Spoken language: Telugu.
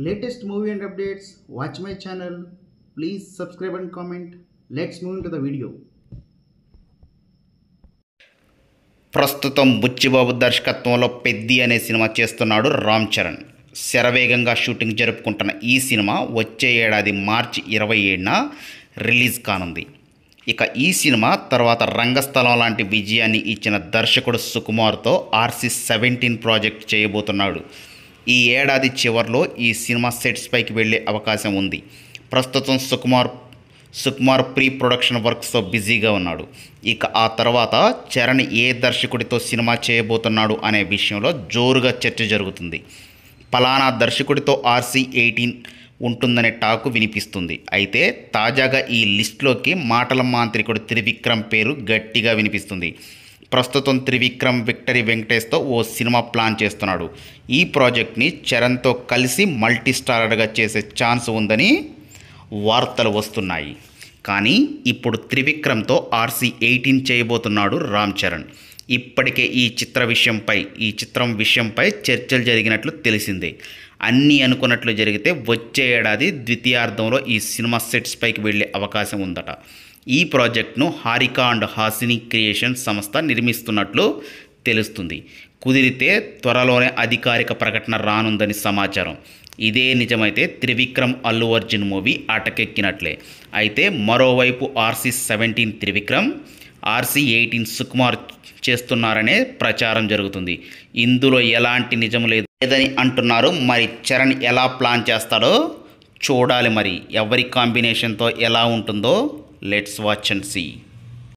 latest movie and updates, watch my channel. Please subscribe and comment. Let's move into the video. ప్రస్తుతం బుచ్చిబాబు దర్శకత్వంలో పెద్ది అనే సినిమా చేస్తున్నాడు రామ్ చరణ్. శరవేగంగా షూటింగ్ జరుపుకుంటున్న ఈ సినిమా వచ్చే ఏడాది మార్చి 27న రిలీజ్ కానుంది. ఇక ఈ సినిమా తర్వాత రంగస్థలం లాంటి విజయాన్ని ఇచ్చిన దర్శకుడు సుకుమార్తో RC-17 ప్రాజెక్ట్ చేయబోతున్నాడు. ఈ ఏడాది చివరిలో ఈ సినిమా సెట్స్ పైకి వెళ్ళే అవకాశం ఉంది. ప్రస్తుతం సుకుమార్ ప్రీ ప్రొడక్షన్ వర్క్స్తో బిజీగా ఉన్నాడు. ఇక ఆ తర్వాత చరణ్ ఏ దర్శకుడితో సినిమా చేయబోతున్నాడు అనే విషయంలో జోరుగా చర్చ జరుగుతుంది. పలానా దర్శకుడితో RC-18 ఉంటుందనే టాకు వినిపిస్తుంది. అయితే తాజాగా ఈ లిస్టులోకి మాటల మాంత్రికుడు త్రివిక్రమ్ పేరు గట్టిగా వినిపిస్తుంది. ప్రస్తుతం త్రివిక్రమ్ విక్టరీ వెంకటేష్తో ఓ సినిమా ప్లాన్ చేస్తున్నాడు. ఈ ప్రాజెక్ట్ని చరణ్తో కలిసి మల్టీ స్టారర్గా చేసే ఛాన్స్ ఉందని వార్తలు వస్తున్నాయి. కానీ ఇప్పుడు త్రివిక్రమ్తో RC-18 చేయబోతున్నాడు రామ్ చరణ్. ఇప్పటికే ఈ చిత్రం విషయంపై చర్చలు జరిగినట్లు తెలిసిందే. అన్నీ అనుకున్నట్లు జరిగితే వచ్చే ఏడాది ద్వితీయార్థంలో ఈ సినిమా సెట్స్ పైకి వెళ్ళే అవకాశం ఉందట. ఈ ప్రాజెక్ట్ను హారిక అండ్ హాసిని క్రియేషన్ సంస్థ నిర్మిస్తున్నట్లు తెలుస్తుంది. కుదిరితే త్వరలోనే అధికారిక ప్రకటన రానుందని సమాచారం. ఇదే నిజమైతే త్రివిక్రమ్ అల్లు అర్జున్ మూవీ అటకెక్కినట్లే. అయితే మరోవైపు RC-17 త్రివిక్రమ్, RC-18 సుకుమార్ చేస్తున్నారనే ప్రచారం జరుగుతుంది. ఇందులో ఎలాంటి నిజం లేదని అంటున్నారు. మరి చరణ్ ఎలా ప్లాన్ చేస్తాడో చూడాలి. మరి ఎవరి కాంబినేషన్తో ఎలా ఉంటుందో లెట్స్ వాచ్ అండ్ సీ.